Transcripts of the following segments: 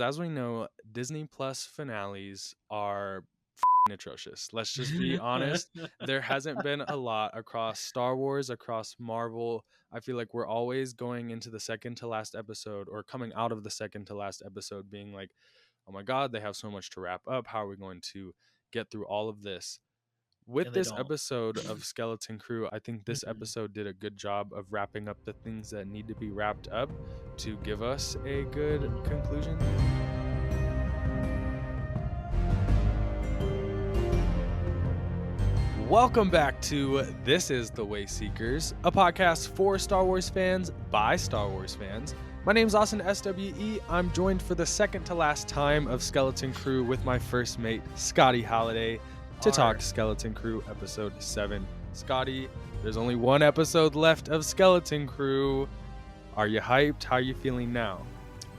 As we know, Disney Plus finales are atrocious. Let's just be honest. There hasn't been a lot across Star Wars, across Marvel. I feel like we're always going into the second to last episode or coming out of the second to last episode being like, oh my God, they have so much to wrap up. How are we going to get through all of this? With And they this don't. episode of Skeleton Crew, I think this Mhm. episode did a good job of wrapping up the things that need to be wrapped up to give us a good conclusion. Welcome back to This is the Wayseekers, a podcast for Star Wars fans by Star Wars fans. My name's Austin SWE. I'm joined for the second to last time of Skeleton Crew with my first mate, Scotty Holiday, to talk Skeleton Crew episode 7. Scotty, there's only one episode left of Skeleton Crew. Are you hyped? How are you feeling now?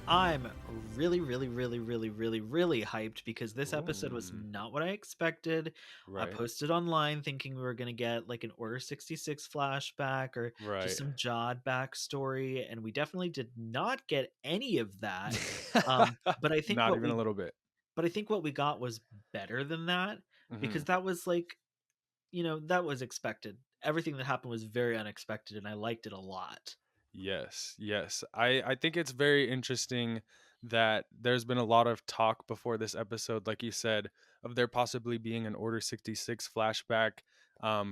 I'm really hyped because this episode was not what I expected. I Right. posted online thinking we were going to get like an Order 66 flashback or just some Jude backstory, and we definitely did not get any of that. But I think Not even a little bit. But I think what we got was better than that, because Mhm. that was like, that was expected. Everything that happened was very unexpected, and I liked it a lot. Yes. I think it's very interesting that there's been a lot of talk before this episode, like you said, of there possibly being an Order 66 flashback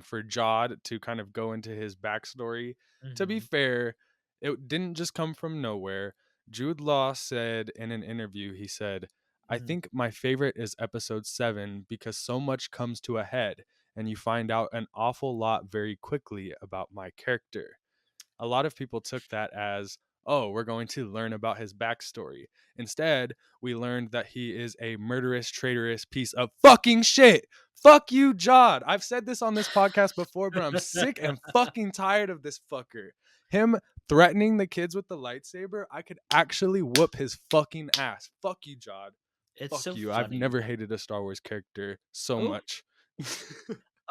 for Jude to kind of go into his backstory. To be Mhm. fair, it didn't just come from nowhere. Jude Law said in an interview, he said, I Mhm. think my favorite is episode 7 because so much comes to a head and you find out an awful lot very quickly about my character. A lot of people took that as, oh, we're going to learn about his backstory. Instead, we learned that he is a murderous, traitorous piece of fucking shit. Fuck you, Jude. I've said this on this podcast before, but I'm sick and fucking tired of this fucker. Him threatening the kids with the lightsaber, I could actually whoop his fucking ass. Fuck you, Jude. It's Fuck so you. I've funny. never hated a Star Wars character so Oh, much.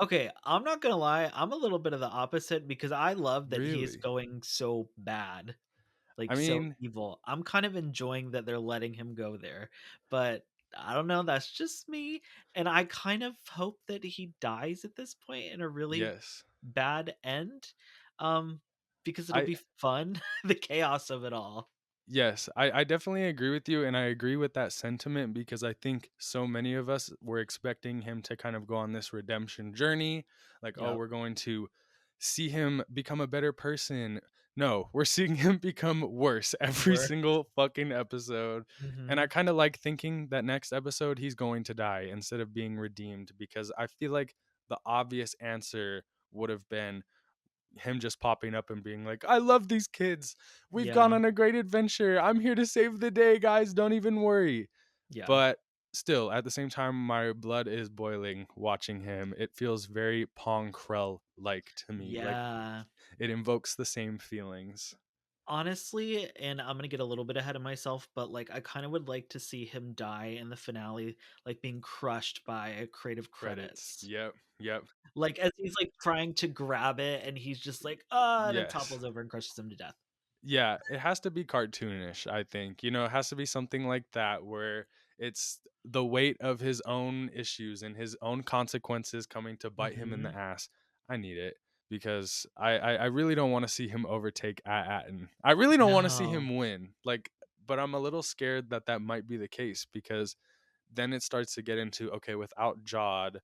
okay, I'm not gonna lie, I'm a little bit of the opposite because I love that he is Really? going so bad, I like so mean, evil. I'm kind of enjoying that they're letting him go there, but I don't know, that's just me. And I kind of hope that he dies at this point in a really yes. bad end. Um, because it'll I be fun, the chaos of it all. Yes, I definitely agree with you, and I agree with that sentiment because I think so many of us were expecting him to kind of go on this redemption journey. Like, oh, Yep. we're going to see him become a better person. No, we're seeing him become worse every Where single fucking episode. And I Mhm. kind of like thinking that next episode he's going to die instead of being redeemed because I feel like the obvious answer would have been him just popping up and being like, I love these kids. We've gone Yeah. on a great adventure. I'm here to save the day, guys. Don't even worry. Yeah. But still, at the same time, my blood is boiling watching him. It feels very Pong Krell like to me. Like Yeah. it invokes the same feelings. Honestly, and I'm gonna get a little bit ahead of myself, but like I kind of would like to see him die in the finale, like being crushed by creative Credits. credits. Yep. Like as he's like trying to grab it and he's just like, and it Yes. topples over and crushes him to death. Yeah, it has to be cartoonish, I think. It has to be something like that where it's the weight of his own issues and his own consequences coming to bite him in Hmm. the ass. I need it because I really don't want to see him overtake Attin. I really don't want to see No. him win. Like, but I'm a little scared that that might be the case because then it starts to get into, okay, without Jod,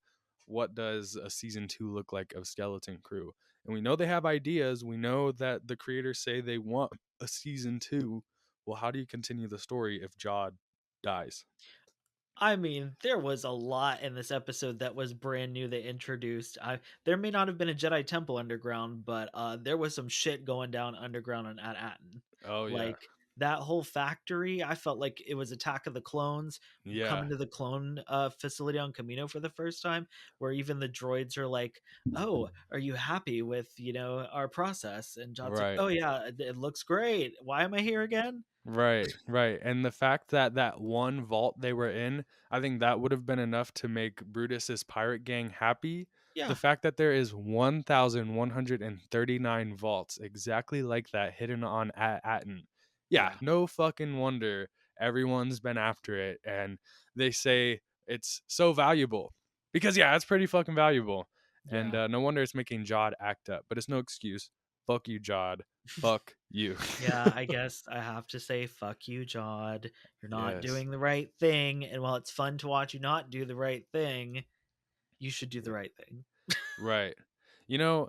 what does a season 2 look like of Skeleton Crew? And we know they have ideas. We know that the creators say they want a season 2. Well, how do you continue the story if Jod dies? I mean, there was a lot in this episode that was brand new they introduced. There may not have been a Jedi temple underground, but there was some shit going down underground at Atten. Oh yeah. Like that whole factory, I felt like it was Attack of the Clones Yeah. coming to the clone facility on Camino for the first time, where even the droids are like, "Oh, are you happy with our process?" And John's like, Right. "Oh yeah, it looks great. Why am I here again?" Right. And the fact that that one vault they were in, I think that would have been enough to make Brutus's pirate gang happy. The Yeah, fact that there is 1,139 vaults exactly like that hidden on Atten. Yeah, yeah. no fucking wonder everyone's been after it, and they say it's so valuable because yeah, it's pretty fucking valuable. And Yeah. no wonder it's making Jod act up, but it's no excuse. Fuck you, Jod. Fuck you. Yeah, I guess I have to say, fuck you, Jod. You're not Yes. doing the right thing. And while it's fun to watch you not do the right thing, you should do the right thing. Right. You know,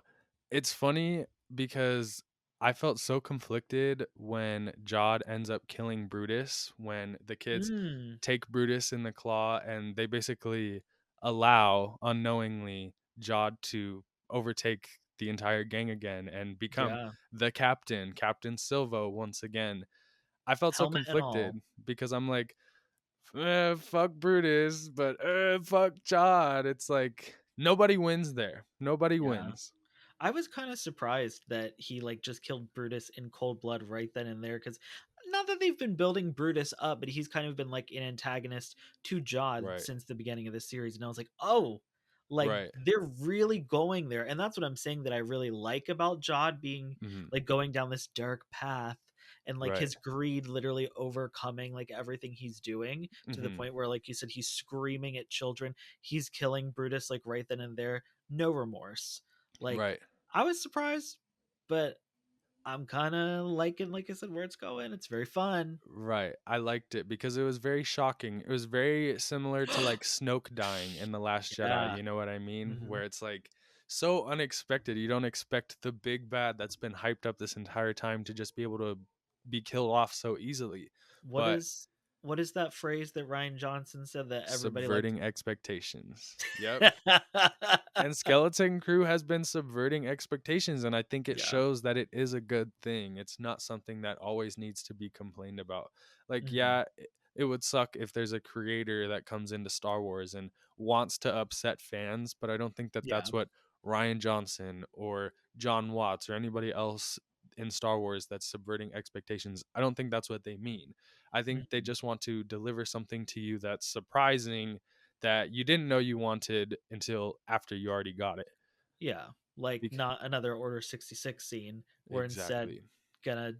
it's funny because I felt so conflicted when Jod ends up killing Brutus, when the kids Mm, take Brutus in the claw and they basically allow unknowingly Jod to overtake the entire gang again and become yeah. the captain, Captain Silvo once again. I felt so Helmet and conflicted all. because I'm like, fuck Brutus, but fuck Jod. It's like nobody wins there. Nobody Yeah. wins. I was kind of surprised that he like just killed Brutus in cold blood right then and there, because not that they've been building Brutus up, but he's kind of been like an antagonist to Jod Right. since the beginning of the series, and I was like, oh, like Right. they're really going there, and that's what I'm saying that I really like about Jod being Hmm. like going down this dark path. And like Right. his greed literally overcoming like everything he's doing to the Hmm. point where, like you said, he's screaming at children, he's killing Brutus like right then and there, no remorse. Like, Right. I was surprised, but I'm kind of liking, like I said, where it's going. It's very fun. Right. I liked it because it was very shocking. It was very similar to like Snoke dying in The Last Jedi. Yeah. You know what I mean? Hmm. Where it's like so unexpected. You don't expect the big bad that's been hyped up this entire time to just be able to be killed off so easily. What But is what is that phrase that Ryan Johnson said that everybody likes? subverting expectations. Yep. And Skeleton Crew has been subverting expectations, and I think it Yeah. shows that it is a good thing. It's not something that always needs to be complained about. Like, Hmm. yeah, it would suck if there's a creator that comes into Star Wars and wants to upset fans, but I don't think that Yeah. that's what Ryan Johnson or John Watts or anybody else in Star Wars that's subverting expectations. I don't think that's what they mean. I think they Hmm. just want to deliver something to you that's surprising, that you didn't know you wanted until after you already got it. Yeah. Like Bec- not another Order 66 scene. We're instead exactly. gonna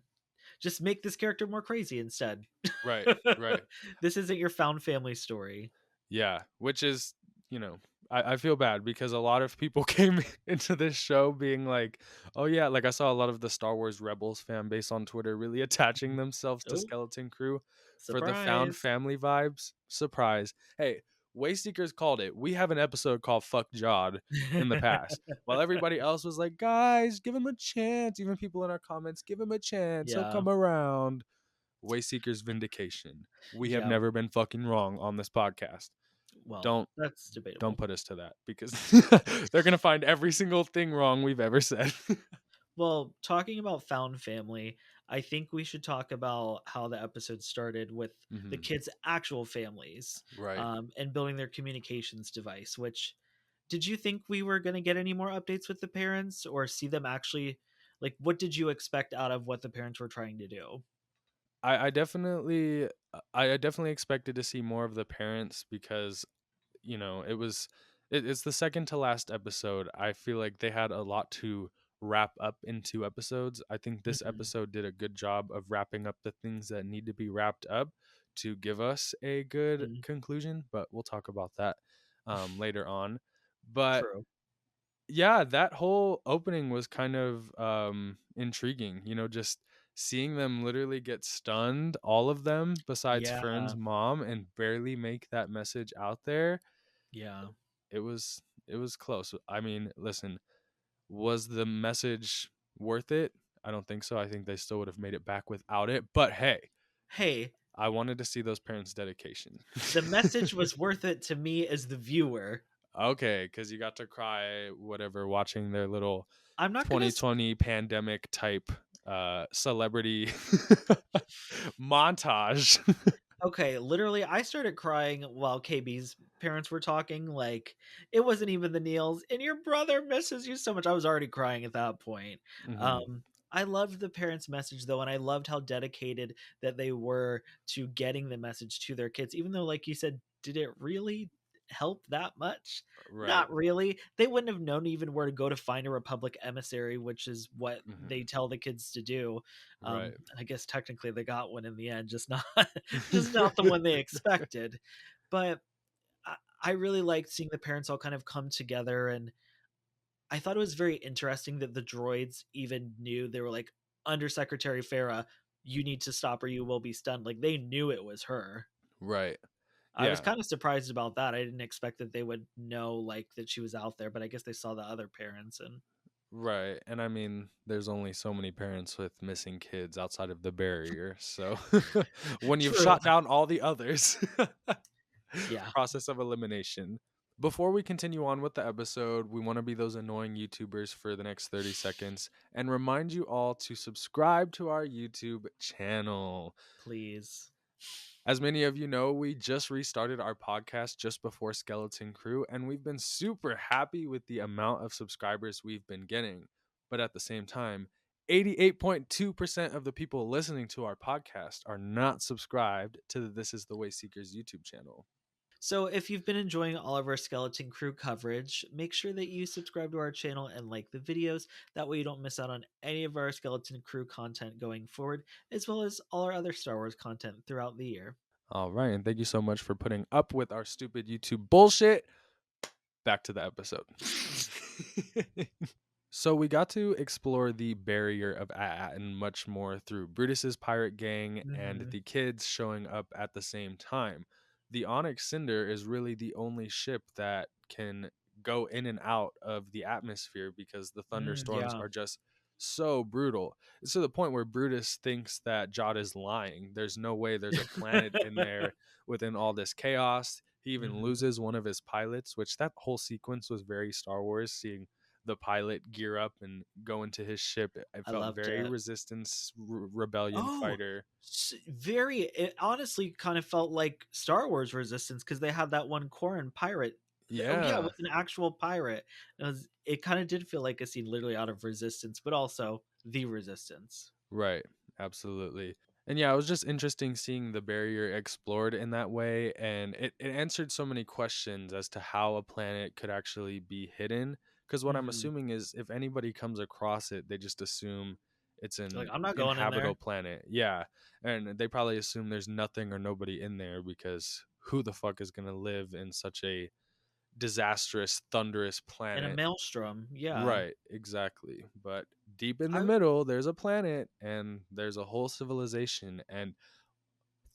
just make this character more crazy instead. Right. Right. This isn't your found family story. Yeah. Which is, you know, I feel bad because a lot of people came into this show being like, oh, yeah, like I saw a lot of the Star Wars Rebels fan base on Twitter really attaching Mhm. themselves to Oh, Skeleton Crew for the found surprise. family vibes. Surprise. Hey, Wayseekers called it. We have an episode called Fuck Jod in the past. While everybody else was like, guys, give him a chance. Even people in our comments, give him a chance. He'll Yeah. come around. Wayseekers vindication. We have Yeah. never been fucking wrong on this podcast. Well, Don't that's don't debatable. put us to that because they're gonna find every single thing wrong we've ever said. Well, talking about found family, I think we should talk about how the episode started with the Hmm. kids' actual families, Right. and building their communications device. Which, did you think we were going to get any more updates with the parents, or see them actually? Like, what did you expect out of what the parents were trying to do? I definitely I definitely expected to see more of the parents because it's the second to last episode. I feel like they had a lot to wrap up in 2 episodes. I think this Hmm. episode did a good job of wrapping up the things that need to be wrapped up to give us a good Hmm. conclusion, but we'll talk about that later on. But True. yeah, that whole opening was kind of intriguing, just seeing them literally get stunned, all of them besides Yeah. Fern's mom, and barely make that message out there. Yeah. It was close. I mean, listen, was the message worth it? I don't think so. I think they still would have made it back without it, but hey, Hey, I wanted to see those parents' dedication. the message was worth it to me as the viewer. Okay, because you got to cry, whatever, watching their little I'm not gonna 2020 pandemic type celebrity montage. Okay, literally, I started crying while KB's parents were talking. Like, it wasn't even the Neels, and your brother misses you so much. I was already crying at that point. Hmm. I loved the parents' message though, and I loved how dedicated that they were to getting the message to their kids. Even though, like you said, did it really? help that much. Right. Not really. They wouldn't have known even where to go to find a Republic emissary, which is what they Hmm. tell the kids to do. Right. I guess technically they got one in the end, just not just not the one they expected. But I, I really liked seeing the parents all kind of come together, and I thought it was very interesting that the droids even knew. They were like, Undersecretary Farah, you need to stop or you will be stunned. Like they knew it was her. Right. I was Yeah. kind of surprised about that. I didn't expect that they would know like that she was out there, but I guess they saw the other parents and Right. And I mean, there's only so many parents with missing kids outside of the barrier. So when you've true. shot down all the others, Yeah. process of elimination. Before we continue on with the episode, we want to be those annoying YouTubers for the next 30 seconds and remind you all to subscribe to our YouTube channel. Please. As many of you know, we just restarted our podcast just before Skeleton Crew, and we've been super happy with the amount of subscribers we've been getting. But at the same time, 88.2% of the people listening to our podcast are not subscribed to the This Is the Wayseekers YouTube channel. So if you've been enjoying all of our Skeleton Crew coverage, make sure that you subscribe to our channel and like the videos. That way you don't miss out on any of our Skeleton Crew content going forward, as well as all our other Star Wars content throughout the year. All right, and thank you so much for putting up with our stupid YouTube bullshit. Back to the episode. So we got to explore the barrier of Attin much more through Brutus's pirate gang and Mhm. the kids showing up at the same time. The Onyx Cinder is really the only ship that can go in and out of the atmosphere because the thunderstorms Yeah, are just so brutal. It's to the point where Brutus thinks that Jod is lying. There's no way there's a planet in there within all this chaos. He even Mhm. loses one of his pilots, which that whole sequence was very Star Wars, seeing the pilot gear up and go into his ship. It I felt loved very it. resistance rebellion Oh, fighter. very. It honestly kind of felt like Star Wars Resistance because they had that one Corran pirate. Oh yeah, Yeah, with an actual pirate. It kind of did feel like a scene literally out of Resistance, but also the Resistance. right. Absolutely. And yeah, it was just interesting seeing the barrier explored in that way. And it answered so many questions as to how a planet could actually be hidden. Because what I'm Hmm. assuming is if anybody comes across it, they just assume it's Like an I'm not going in inhabitable there. planet. Yeah. And they probably assume there's nothing or nobody in there because who the fuck is going to live in such a disastrous, thunderous In a planet? maelstrom. Yeah. Right, exactly. But deep in the I middle, there's a planet and there's a whole civilization and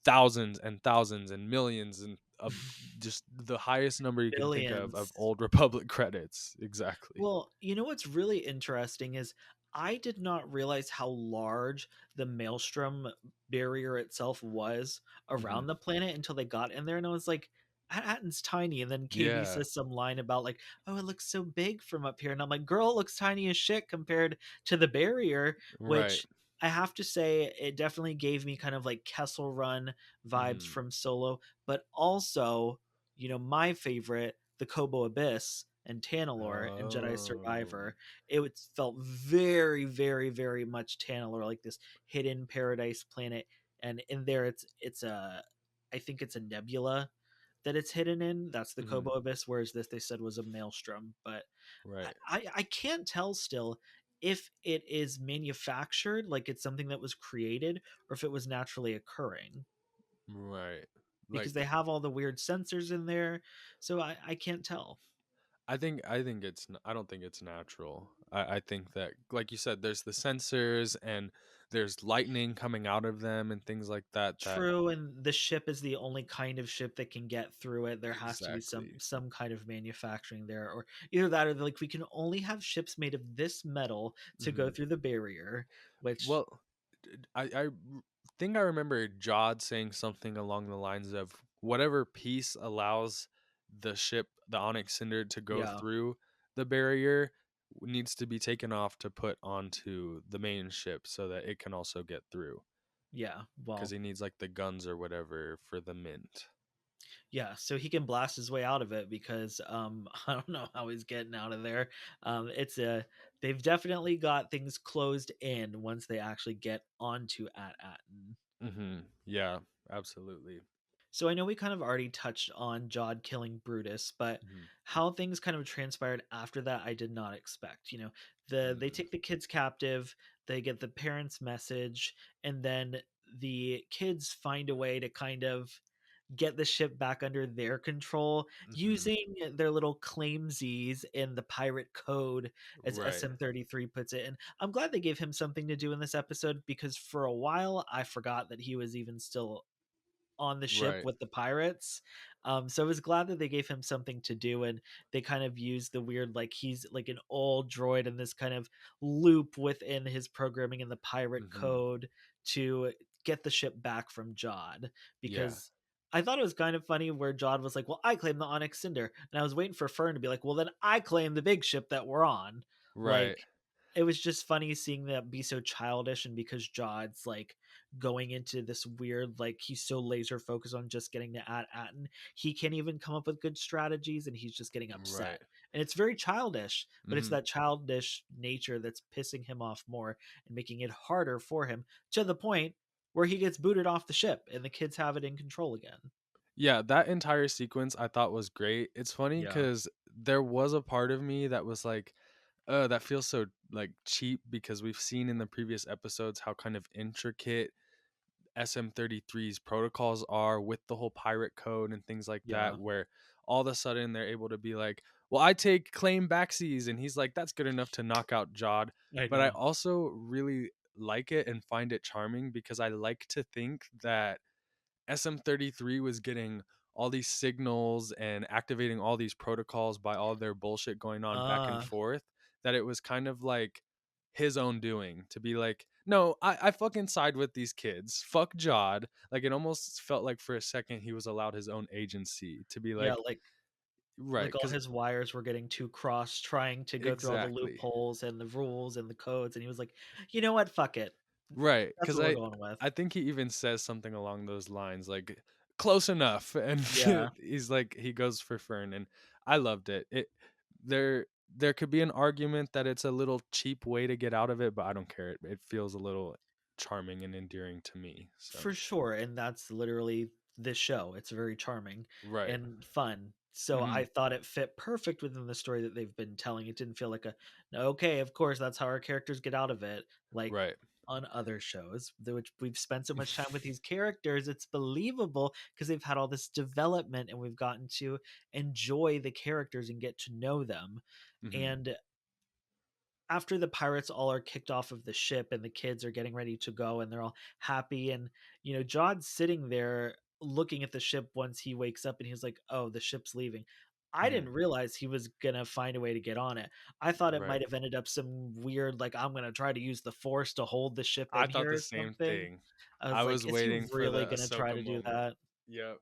thousands and thousands and millions and of just the highest number you can think of billions. old Republic credits. Exactly. Well, you know what's really interesting is I did not realize how large the maelstrom barrier itself was Hmm. around the planet until they got in there, and I was like, Atten's tiny." And then KB Yeah, says some line about like, "Oh, it looks so big from up here," and I'm like, "Girl, it looks tiny as shit compared to the barrier." right. Which I have to say, it definitely gave me kind of like Kessel Run vibes Hmm. from Solo, but also, my favorite, the Kobo Abyss and Tanalorr and Jedi Oh. Survivor. Felt very, very, very much Tanalorr, like this hidden paradise planet. And in there, I think it's a nebula that it's hidden in. That's the Hmm. Kobo Abyss, whereas this they said was a maelstrom. But Right. I can't tell still if it is manufactured, like it's something that was created, or if it was naturally occurring Right. because Like they have all the weird sensors in there. So I can't tell. I think I don't think it's natural. I think that like you said, there's the sensors and there's lightning coming out of them and things like that that True, and the ship is the only kind of ship that can get through it. There has to be some exactly. some kind of manufacturing there, or either that, or like we can only have ships made of this metal to go Hmm. through the barrier. Which, Well, I think I remember Jod saying something along the lines of whatever piece allows the ship, the Onyx Cinder, to go yeah, through the barrier needs to be taken off to put onto the main ship so that it can also get through yeah, because well, he needs like the guns or whatever for the mint. yeah. So he can blast his way out of it because I don't know how he's getting out of there. It's a They've definitely got things closed in once they actually get onto At Atten. Hmm. Yeah, absolutely. So I know we kind of already touched on Jod killing Brutus, but Mhm. how things kind of transpired after that, I did not expect. They Mm. take the kids captive, they get the parents' message, and then the kids find a way to kind of get the ship back under their control Mhm. using their little claimsies in the pirate code, as Right. SM33 puts it. And I'm glad they gave him something to do in this episode because for a while I forgot that he was even still on the ship Right. with the pirates. So I was glad that they gave him something to do, and they kind of used the weird, like he's like an old droid in this kind of loop within his programming in the pirate Mhm. code to get the ship back from Jod. Yeah. Because I thought it was kind of funny where Jod was like, "Well, I claim the Onyx Cinder," and I was waiting for Fern to be like, "Well, then I claim the big ship that we're on." Right. Like it was just funny seeing that be so childish, and because Jod's like going into this weird, like he's so laser focused on just getting to Attin, he can't even come up with good strategies, and he's just getting Right. upset. And it's very childish, but it's Mhm. that childish nature that's pissing him off more and making it harder for him to the point where he gets booted off the ship and the kids have it in control again. Yeah, that entire sequence I thought was great. It's funny Yeah. because there was a part of me that was like, that feels so like cheap because we've seen in the previous episodes how kind of intricate SM33's protocols are with the whole pirate code and things like Yeah. that, where all of a sudden they're able to be like, well, I take claim backsies. And he's like, that's good enough to knock out Jod. I But I know. also really like it and find it charming because I like to think that SM33 was getting all these signals and activating all these protocols by all their bullshit going on back and Uh forth, that it was kind of like his own doing to be like, no, I fucking side with these kids. Fuck Jod. Like it almost felt like for a second he was allowed his own agency to be yeah, like, right, like all because his wires were getting too crossed trying to go through all the exactly. loopholes and the rules and the codes, and he was like, "You know what? Fuck it. Right, That's because what we're going with." I think he even says something along those lines, like close enough, and Yeah. he's like he goes for Fern, and I loved it. There there could be an argument that it's a little cheap way to get out of it, but I don't care. It feels a little charming and endearing to me. So For sure, and that's literally this show. It's very charming right, and fun. So hmm I thought it fit perfect within the story that they've been telling. It didn't feel like a okay, of course that's how our characters get out of it. Like right, on other shows, which we've spent so much time with these characters, it's believable because they've had all this development and we've gotten to enjoy the characters and get to know them. hmm And after the pirates all are kicked off of the ship and the kids are getting ready to go and they're all happy, and Jod's sitting there looking at the ship once he wakes up and he's like, "Oh, the ship's leaving." I hmm didn't realize he was gonna find a way to get on it. I thought it right. might have ended up some weird, like, I'm gonna try to use the force to hold the ship I in thought here the or same something. thing. I I was like, was is he waiting for really the gonna try Ahsoka to do moment. that? Yep.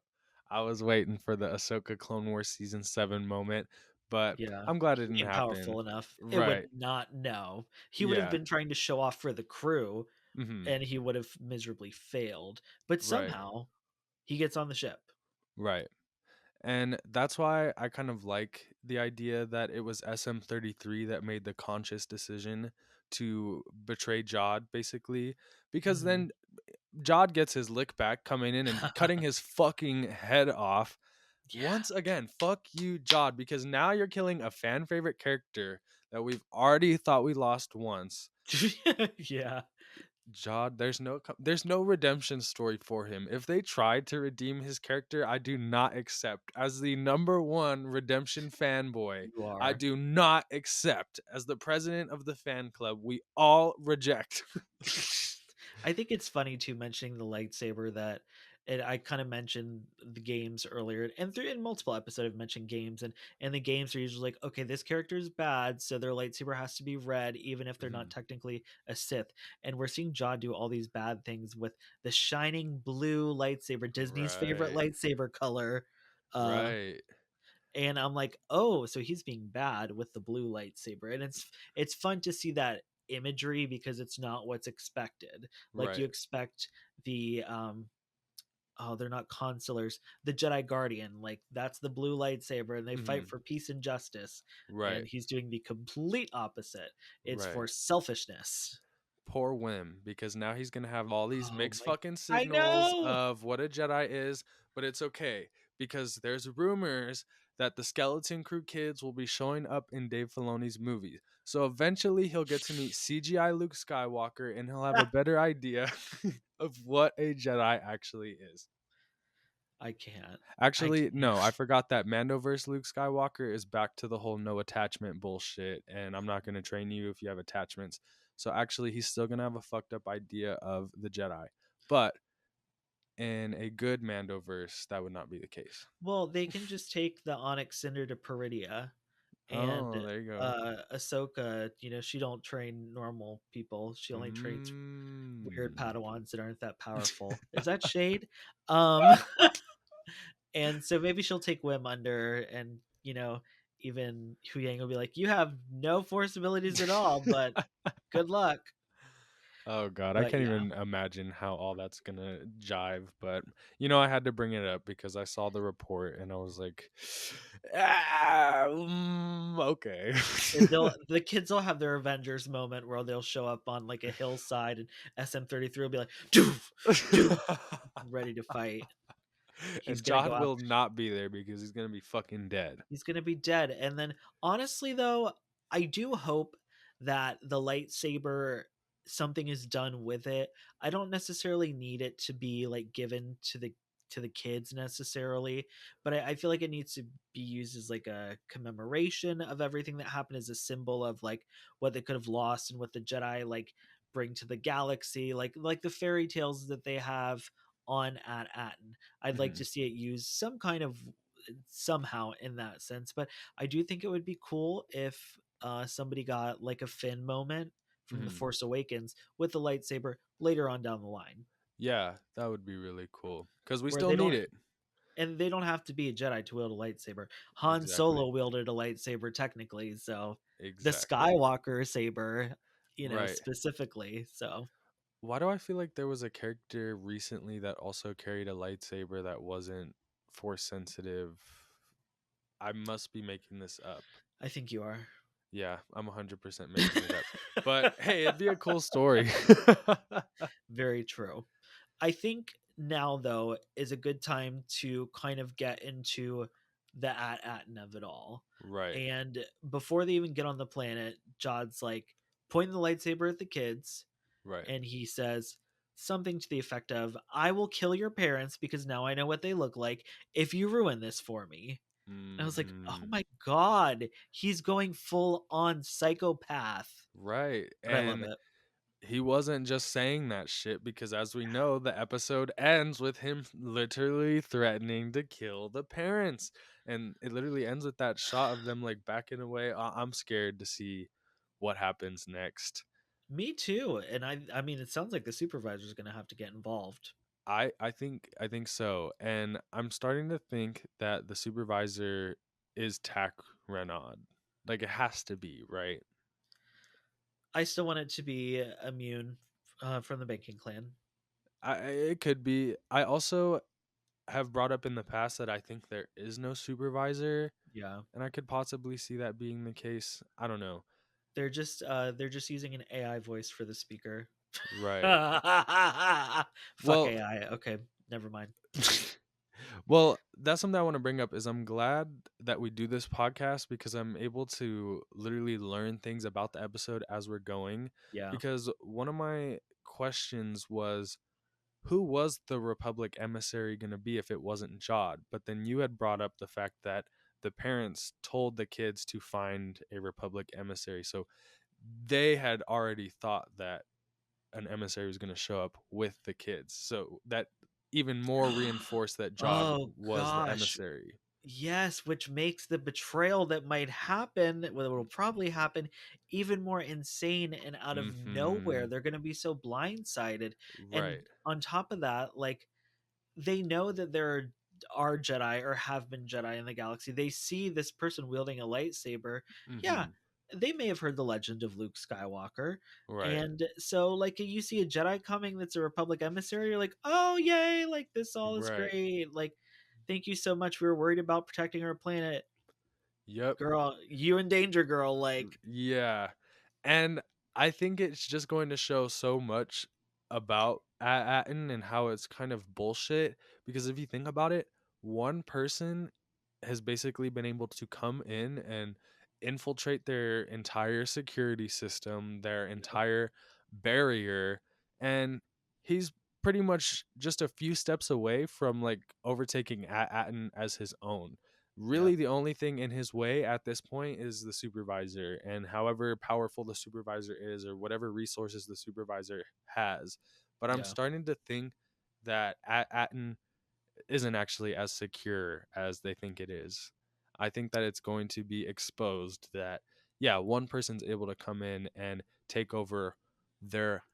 I was waiting for the Ahsoka Clone Wars season 7 moment, but Yeah, I'm glad it he didn't ain't happen. powerful enough. It would Right. not. No, he would have Yeah. been trying to show off for the crew Mhm. and he would have miserably failed. But Right. somehow he gets on the ship. Right. And that's why I kind of like the idea that it was SM33 that made the conscious decision to betray Jod, basically, because Mhm. then Jod gets his lick back coming in and cutting his fucking head off. Yeah. Once again, fuck you, Jod, because now you're killing a fan favorite character that we've already thought we lost once. Yeah. Jod, there's no redemption story for him. If they tried to redeem his character, I do not accept. As the number one redemption fanboy, You I are. do not accept. As the president of the fan club, we all reject. I think it's funny too mentioning the lightsaber that I kind of mentioned the games earlier, and through in multiple episodes I've mentioned games, and the games are usually like, okay, this character is bad, so their lightsaber has to be red, even if they're not Mhm. technically a Sith. And we're seeing John do all these bad things with the shining blue lightsaber, Disney's favorite Right. lightsaber color. Uh Right. and I'm like, "Oh, so he's being bad with the blue lightsaber." And it's fun to see that imagery because it's not what's expected. Like you Right. expect the oh, they're not consulars, the Jedi Guardian, like that's the blue lightsaber and they fight Mhm. for peace and justice. Right. And he's doing the complete opposite. It's Right. for selfishness. Poor Whim, because now he's gonna have all these Oh mixed my fucking I signals know. of what a Jedi is, but it's okay because there's rumors that the Skeleton Crew kids will be showing up in Dave Filoni's movies. So eventually he'll get to meet CGI Luke Skywalker and he'll have a better idea of what a Jedi actually is. I can't. I Actually, no, I can't. forgot that Mandoverse Luke Skywalker is back to the whole no attachment bullshit, and I'm not going to train you if you have attachments. So actually, he's still going to have a fucked up idea of the Jedi. But in a good Mandoverse, that would not be the case. Well, they can just take the Onyx Cinder to Peridia, and Oh, there you go. Ahsoka, she don't train normal people. She only trains weird Mm. Padawans that aren't that powerful. Is that shade? Um, and so maybe she'll take Wim under, and even Hu Yang will be like, "You have no force abilities at all, but good luck." Oh god, I But can't yeah, even imagine how all that's gonna jive. But I had to bring it up because I saw the report and I was like, okay. and the kids will have their Avengers moment where they'll show up on like a hillside, and SM-33 will be like, "Doof, doof," ready to fight. He's And gonna go Jod out. will not be there because he's gonna be fucking dead. He's gonna be dead. And then honestly though, I do hope that the lightsaber, something is done with it. I don't necessarily need it to be like given to the kids necessarily, but I feel like it needs to be used as like a commemoration of everything that happened, as a symbol of like what they could have lost and what the Jedi like bring to the galaxy, like the fairy tales that they have on at Atten. I'd like Hmm. to see it used some kind of somehow in that sense. But I do think it would be cool if somebody got like a Finn moment from The Hmm. Force Awakens with the lightsaber later on down the line, Yeah, that would be really cool because we where still they need don't, it. and they don't have to be a Jedi to wield a lightsaber. Han Exactly. Solo wielded a lightsaber technically, so the Exactly. Skywalker saber, Right. specifically. So Why do I feel like there was a character recently that also carried a lightsaber that wasn't force sensitive? I must be making this up. I think you are. Yeah, I'm 100% making it up. But hey, it'd be a cool story. Very true. I think now though is a good time to kind of get into the at of it all. Right, And before they even get on the planet, Jod's like pointing the lightsaber at the kids, right. and he says something to the effect of, "I will kill your parents because now I know what they look like if you ruin this for me." And I was like, "Oh Hmm. my god, he's going full on psychopath." Right. But I love And it. he wasn't just saying that shit because, as we know, the episode ends with him literally threatening to kill the parents. And it literally ends with that shot of them like backing away. I'm scared to see what happens next. Me too. And I mean, it sounds like the supervisor's going to have to get involved. I think so. And I'm starting to think that the supervisor is Tack Renaud. Like it has to be, right? I still want it to be immune from the banking clan. It could be. I also have brought up in the past that I think there is no supervisor, Yeah. and I could possibly see that being the case. I don't know. They're just using an AI voice for the speaker. Right. Fuck Well, AI. Okay, never mind. well, that's something I want to bring up is I'm glad that we do this podcast because I'm able to literally learn things about the episode as we're going. Yeah. Because one of my questions was who was the Republic emissary going to be if it wasn't Jod? But then you had brought up the fact that the parents told the kids to find a Republic emissary. So they had already thought that an emissary was going to show up with the kids. So that even more reinforced that Jod Oh was the gosh. emissary. Yes, which makes the betrayal that might happen, well, it will probably happen, even more insane and out of nowhere. Mhm. They're going to be so blindsided. And Right. on top of that, like, they know that there are Jedi or have been Jedi in the galaxy. They see this person wielding a lightsaber. Yeah, Mhm. they may have heard the legend of Luke Skywalker. Right. And so, like, you see a Jedi coming that's a Republic emissary, you're like, oh, yay, like, this all is Right. great. Like, thank you so much. We were worried about protecting our planet. Yep. Girl, you in danger, girl. Like, Yeah. And I think it's just going to show so much about Attin and how it's kind of bullshit because if you think about it, one person has basically been able to come in and infiltrate their entire security system, their Yep. entire barrier, and he's pretty much just a few steps away from like overtaking Atten as his own. Really, Yep. the only thing in his way at this point is the supervisor, and however powerful the supervisor is, or whatever resources the supervisor has. But I'm Yeah. starting to think that Atten isn't actually as secure as they think it is. I think that it's going to be exposed that, yeah, one person's able to come in and take over their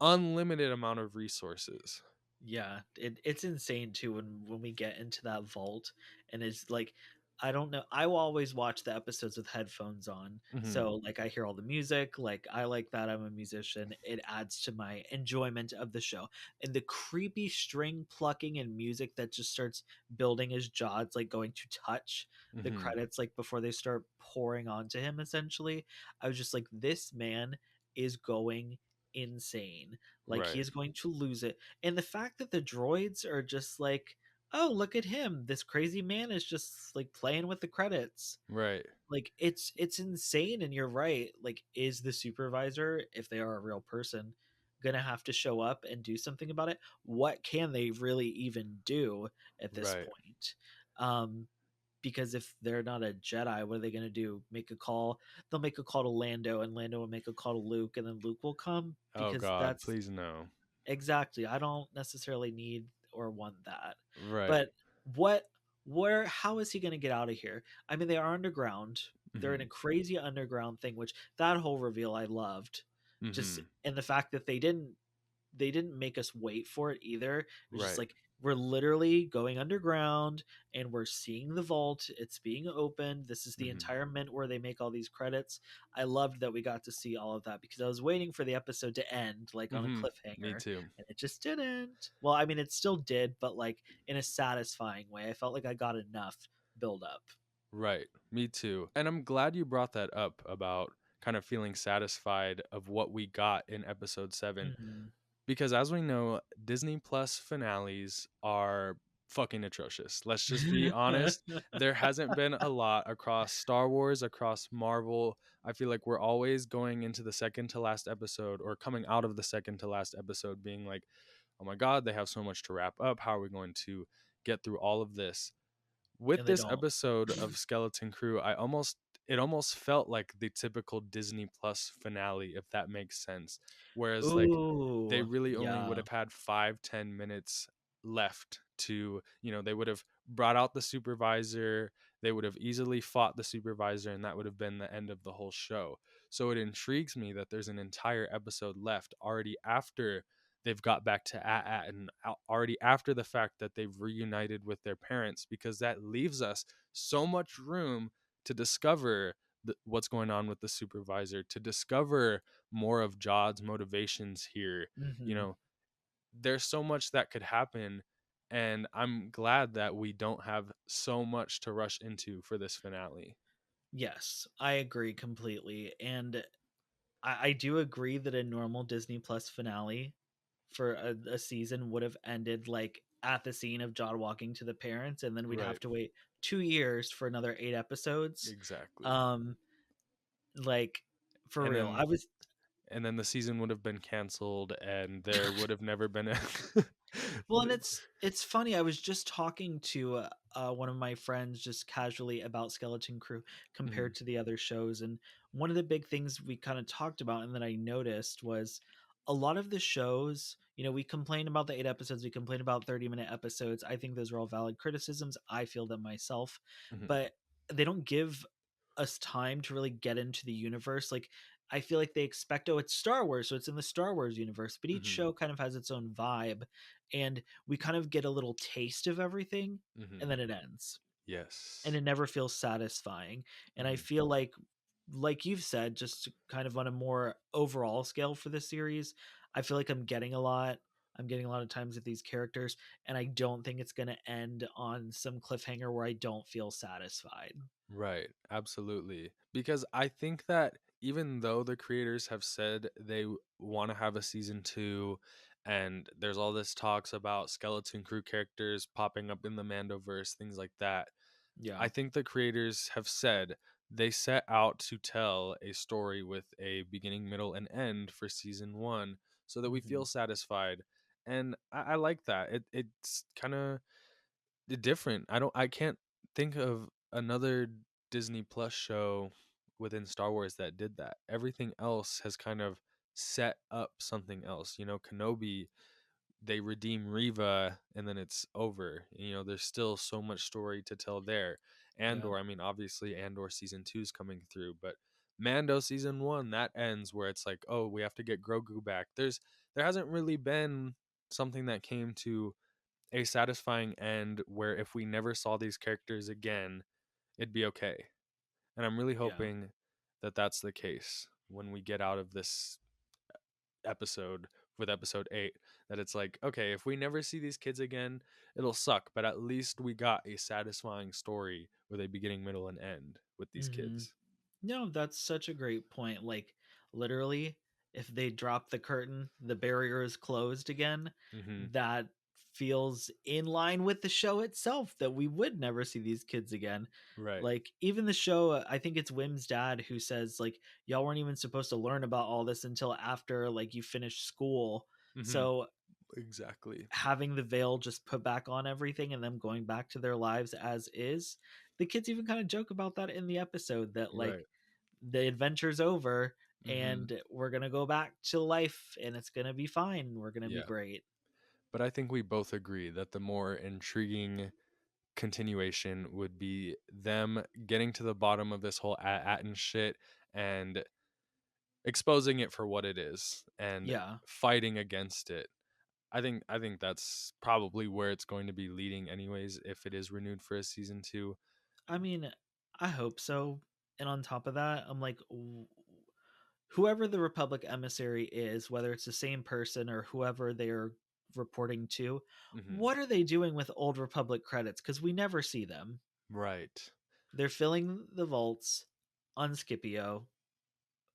unlimited amount of resources. Yeah, it's insane too when we get into that vault, and it's like, I don't know. I will always watch the episodes with headphones on, Hmm. so like I hear all the music. Like I like that. I'm a musician. It adds to my enjoyment of the show. And the creepy string plucking and music that just starts building as Jod's like going to touch the Hmm. credits, like before they start pouring onto him. Essentially, I was just like, this man is going insane. Like he Right. is going to lose it. And the fact that the droids are just like, oh, look at him, this crazy man is just like playing with the credits. Right. Like it's insane. And you're right, like, is the supervisor, if they are a real person, gonna have to show up and do something about it? What can they really even do at this Right. point? Because if they're not a Jedi, what are they going to do? Make a call? They'll make a call to Lando, and Lando will make a call to Luke, and then Luke will come, Oh because God, that's please no. exactly. I don't necessarily need or want that. Right. But what, where, how is he going to get out of here? I mean, they are underground. They're in a Hmm. crazy underground thing, which that whole reveal I loved. Just, Hmm. and the fact that they didn't make us wait for it either. It was just Right. like, we're literally going underground and we're seeing the vault. It's being opened. This is the Hmm. entire mint where they make all these credits. I loved that we got to see all of that, because I was waiting for the episode to end like on a Hmm. Me cliffhanger, too. and it just didn't. Well, I mean, it still did, but like in a satisfying way. I felt like I got enough build up. Right. Me too. And I'm glad you brought that up about kind of feeling satisfied of what we got in episode 7, Hmm. because as we know, Disney Plus finales are fucking atrocious. Let's just be honest. There hasn't been a lot across Star Wars, across Marvel. I feel like we're always going into the second to last episode, or coming out of the second to last episode being like, oh my God, they have so much to wrap up. How are we going to get through all of this? With And they this don't. episode of Skeleton Crew, it almost felt like the typical Disney Plus finale, if that makes sense. Whereas like they Ooh, really only would yeah. have had 5-10 minutes left to, they would have brought out the supervisor, they would have easily fought the supervisor, and that would have been the end of the whole show. So it intrigues me that there's an entire episode left already after they've got back to and already after the fact that they've reunited with their parents, because that leaves us so much room to discover what's going on with the supervisor, to discover more of Jod's motivations here. You Hmm. know, there's so much that could happen, and I'm glad that we don't have so much to rush into for this finale. Yes, I agree completely. And I do agree that a normal Disney Plus finale for a season would have ended like at the scene of John walking to the parents, and then we'd have Right. to wait 2 years for another 8 episodes. Exactly. Um, like, for And real, then I was. the season would have been canceled, and there would have never been a Well, and it's funny. I was just talking to one of my friends just casually about Skeleton Crew Mhm. compared to the other shows, and one of the big things we kind of talked about and that I noticed was a lot of the shows. We complain about the 8 episodes, we complain about 30-minute episodes. I think those are all valid criticisms. I feel them myself, Mhm. but they don't give us time to really get into the universe. Like, I feel like they expect, oh, it's Star Wars, so it's in the Star Wars universe, but each Mhm. show kind of has its own vibe, and we kind of get a little taste of everything, and Mhm. then it ends, and Yes. it never feels satisfying. And I Mhm. feel like you've said, just kind of on a more overall scale for the series, I feel like I'm getting a lot of times with these characters, and I don't think it's going to end on some cliffhanger where I don't feel satisfied. Right. Absolutely. Because I think that even though the creators have said they want to have a season 2 and there's all this talks about skeleton crew characters popping up in the Mandoverse, things like that. Yeah. I think the creators have said they set out to tell a story with a beginning, middle, and end for season one so that we Hmm. feel satisfied. And I like that. It's kind of different. I can't think of another Disney Plus show within Star Wars that did that. Everything else has kind of set up something else. Kenobi, they redeem Riva and then it's over. There's still so much story to tell there. Yeah. Andor, I mean, obviously Andor season 2 is coming through, but Mando season 1 that ends where it's like, oh, we have to get Grogu back. There hasn't really been something that came to a satisfying end where if we never saw these characters again, it'd be okay. And I'm really Yeah. hoping that that's the case when we get out of this episode with episode 8, that it's like, okay, if we never see these kids again, it'll suck, but at least we got a satisfying story with a beginning, middle, and end with these Hmm. kids. No, that's such a great point. Like, literally, if they drop the curtain, the barrier is closed again. Hmm. That feels in line with the show itself, that we would never see these kids again. Right. Like, even the show, I think it's Wim's dad who says, like, y'all weren't even supposed to learn about all this until after, like, you finished school. Hmm. So Exactly. having the veil just put back on everything and them going back to their lives as is, the kids even kind of joke about that in the episode, that like Right. the adventure's over Hmm. and we're gonna go back to life and it's gonna be fine, we're gonna be Yeah. great. But I think we both agree that the more intriguing continuation would be them getting to the bottom of this whole Attin shit and exposing it for what it is and Yeah. fighting against it. I think that's probably where it's going to be leading anyways if it is renewed for a season 2. I mean, I hope so. And on top of that, I'm like, whoever the Republic emissary is, whether it's the same person or whoever they're reporting to, Hmm. what are they doing with old Republic credits? Because we never see them. Right. They're filling the vaults on Scipio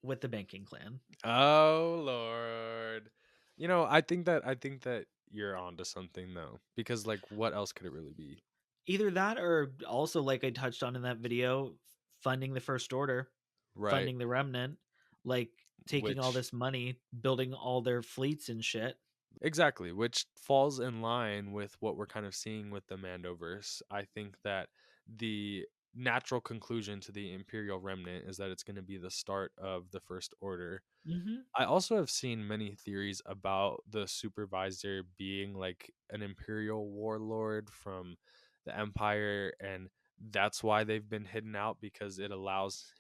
with the banking clan. Oh lord. I think that you're onto something though, because like what else could it really be? Either that or also, like I touched on in that video, funding the First Order, Right. funding the Remnant, like taking all Which this money, building all their fleets and shit. exactly, which falls in line with what we're kind of seeing with the Mandoverse. I think that the natural conclusion to the Imperial Remnant is that it's going to be the start of the First Order. Hmm. I also have seen many theories about the supervisor being like an Imperial warlord from the Empire, and that's why they've been hidden out, because it allows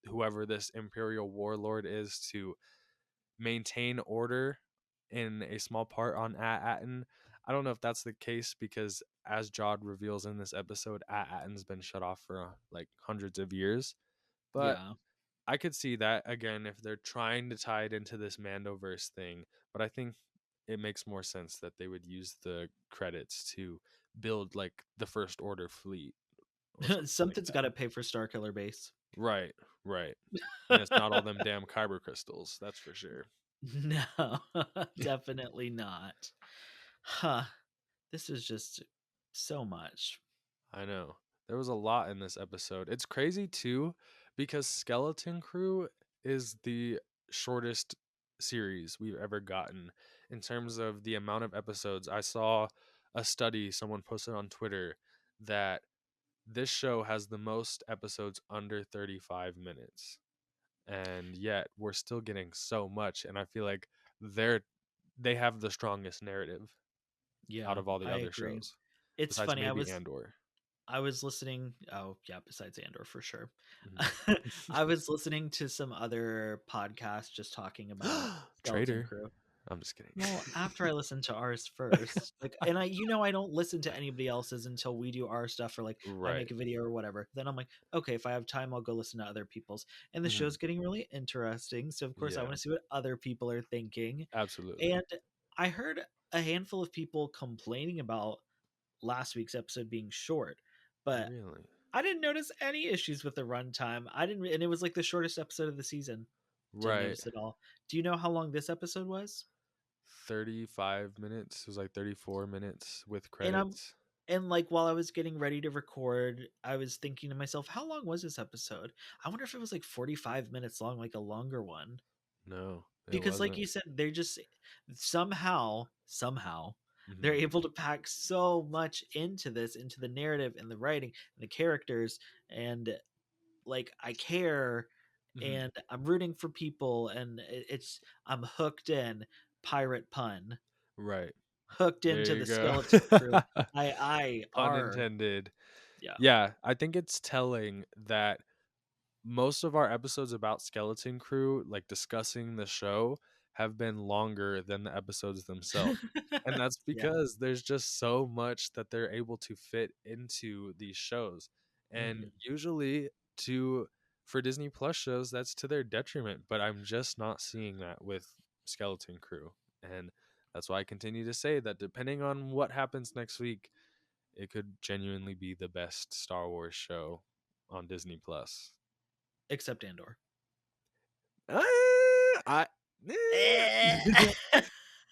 whoever this Imperial warlord is to maintain order in a small part on Attin. I don't know if that's the case because, as Jude reveals in this episode, Attin's been shut off for like hundreds of years. But Yeah. I could see that again if they're trying to tie it into this Mandoverse thing. But I think it makes more sense that they would use the credits to build like the First Order fleet or something like Something's got that. to pay for Starkiller Base. Right, right. And it's not all them damn kyber crystals, that's for sure. No, definitely not. Huh. This is just so much. I know. There was a lot in this episode. It's crazy too because Skeleton Crew is the shortest series we've ever gotten in terms of the amount of episodes. I saw a study someone posted on Twitter that this show has the most episodes under 35 minutes. And yet we're still getting so much, and I feel like they have the strongest narrative out Yeah, of all the I other agree. shows It's besides funny. maybe Andor. I was listening. Oh, yeah, besides Andor for sure. I Mhm. was listening to some other podcasts just talking about Skeleton Traitor. Crew. I'm just kidding. Well, after I listened to ours first, like, and I don't listen to anybody else's until we do our stuff, or like I Right. make a video or whatever. Then I'm like, okay, if I have time, I'll go listen to other people's. And the Mhm. show's getting really interesting, so of course I Yeah, want to see what other people are thinking. absolutely. And I heard a handful of people complaining about last week's episode being short, but Really? I didn't notice any issues with the runtime. I didn't, and it was like the shortest episode of the season. Didn't Right. notice it all. Do you know how long this episode was? 35 minutes. It was like 34 minutes with And I'm credits. and like while I was getting ready to record, I was thinking to myself, how long was this episode? I wonder if it was like 45 minutes long, like a longer one. No, it Because like wasn't. you said, they're just somehow they're Hmm. able to pack so much into this, into the narrative and the writing and the characters, and like I care Hmm. and I'm rooting for people, and it's I'm hooked in. Pirate pun. Right. Hooked There into you the go. skeleton crew. I Pun are intended. Yeah. Yeah, I think it's telling that most of our episodes about Skeleton Crew, like discussing the show, have been longer than the episodes themselves. And that's Yeah. because there's just so much that they're able to fit into these shows. And Hmm. usually to for Disney Plus shows, that's to their detriment, but I'm just not seeing that with Skeleton Crew. And that's why I continue to say that depending on what happens next week, it could genuinely be the best Star Wars show on Disney Plus. Except Andor. Uh, I Eh.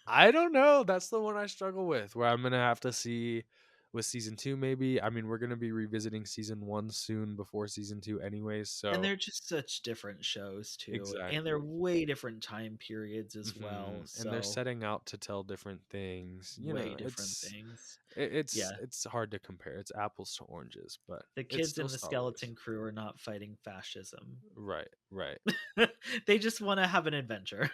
I don't know. That's the one I struggle with. Where I'm gonna have to see with season two. Maybe I mean we're gonna be revisiting season one soon before season two, anyways. And So they're just such different shows too, and they're exactly. way different time periods as well. And they're So setting out to tell different things. You way know, different things. it's Yeah, it's hard to compare. It's apples to oranges, but the it's kids still in the Star Wars. skeleton crew are not fighting fascism. Right. Right. They just want to have an adventure.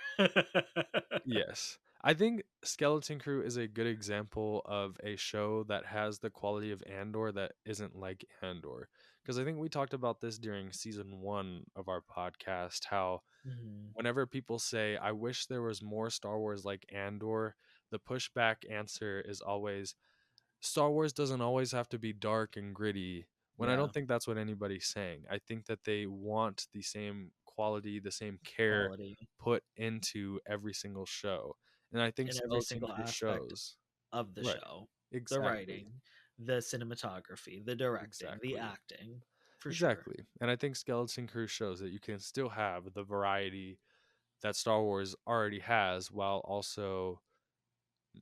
Yes. I think Skeleton Crew is a good example of a show that has the quality of Andor that isn't like Andor. Because I think we talked about this during season one of our podcast, how Mhm. whenever people say, I wish there was more Star Wars like Andor, the pushback answer is always, Star Wars doesn't always have to be dark and gritty. When I Yeah, don't think that's what anybody's saying. I think that they want the same quality, the same care quality put into every single show. And I think in every Skeleton single Crew aspect shows. of the Right. show. The Exactly. writing, the cinematography, the directing, the Exactly. acting, for sure. Exactly. And I think Skeleton Crew shows that you can still have the variety that Star Wars already has while also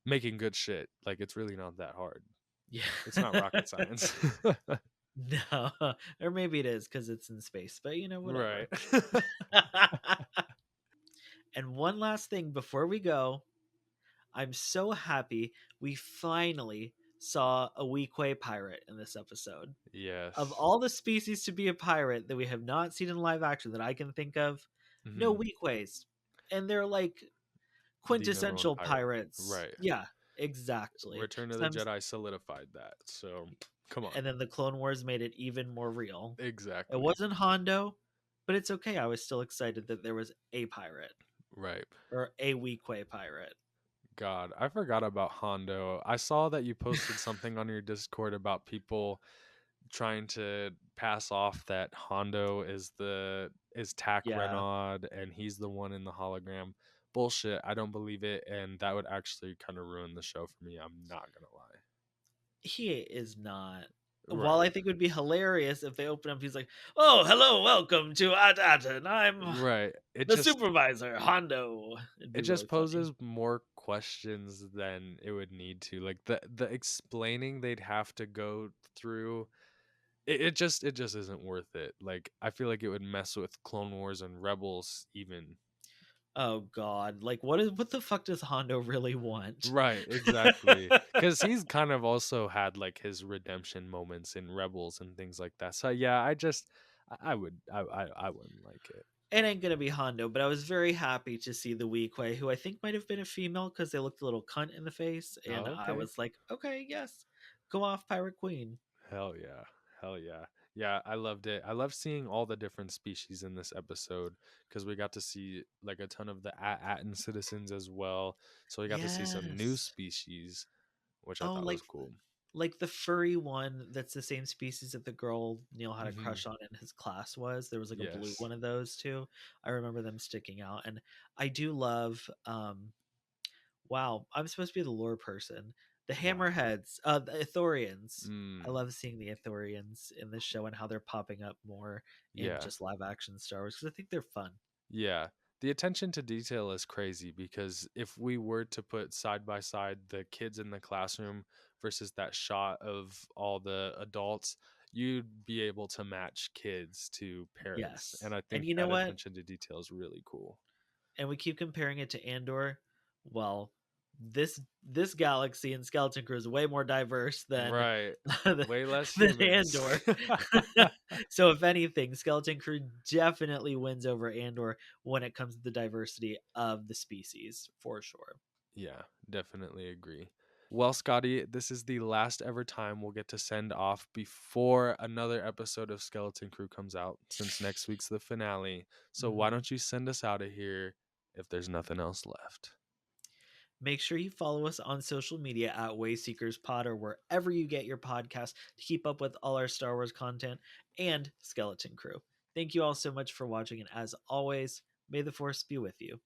making good shit. Like it's really not that hard. Yeah. It's not rocket science. No, or maybe it is because it's in space, but Right. whatever. And one last thing before we go, I'm so happy we finally saw a Weequay pirate in this episode. Of Yes. all the species to be a pirate that we have not seen in live action that I can think of, no Hmm. Weequays. And they're like The number one quintessential pirate. pirates. Right. Yeah, exactly. Return of So the Jedi solidified that. So come on. and then the Clone Wars made it even more real. It Exactly. wasn't Hondo, but it's okay. I was still excited that there was a pirate Right. or a Weequay pirate. God, I forgot about Hondo. I saw that you posted something on your Discord about people trying to pass off that Hondo is Tack Yeah, Renaud and he's the one in the hologram. Bullshit. I don't believe it, and that would actually kind of ruin the show for me. I'm not gonna lie. he is not. While Right. I think it would be hilarious if they open up, he's like, "Oh, hello, welcome to Attin. I'm Right. the supervisor, Hondo." It'd It be just really funny. poses more questions than it would need to. Like the explaining they'd have to go through, it just isn't worth it. Like I feel like it would mess with Clone Wars and Rebels even. Oh God, like what the fuck does Hondo really want? Right, exactly. Cuz he's kind of also had like his redemption moments in Rebels and things like that. So yeah, I wouldn't like it. It ain't gonna be Hondo, but I was very happy to see the Weequay, who I think might have been a female because they looked a little cunt in the face, and Oh, I okay. was like, okay, yes, go off, Pirate Queen. Hell yeah. Hell yeah. Yeah, I loved it. I love seeing all the different species in this episode because we got to see like a ton of the Atten citizens as well. So we got to see some new Yes. species, which I Oh, thought was cool. like the furry one that's the same species that the girl Neil had a Hmm. crush on in his class was. There was like a blue Yes. one of those too. I remember them sticking out, and I do love. Wow, I'm supposed to be the lore person. The Wow. Hammerheads, the Ithorians. I Mm, love seeing the Ithorians in this show and how they're popping up more in yeah. just live action Star Wars because I think they're fun. Yeah. The attention to detail is crazy because if we were to put side by side the kids in the classroom versus that shot of all the adults, you'd be able to match kids to parents. And Yes. I And think you know that what? attention to detail is really cool. And we keep comparing it to Andor. Well, this galaxy and Skeleton Crew is way more diverse than Right. than Way less humans. Andor. So if anything, Skeleton Crew definitely wins over Andor when it comes to the diversity of the species, for sure. Yeah, definitely agree. Well, Scotty, this is the last ever time we'll get to send off before another episode of Skeleton Crew comes out, since next week's the finale. So why Mhm. don't you send us out of here if there's nothing else left? Make sure you follow us on social media at Wayseekers Pod or wherever you get your podcast to keep up with all our Star Wars content and Skeleton Crew. Thank you all so much for watching, and as always, may the Force be with you.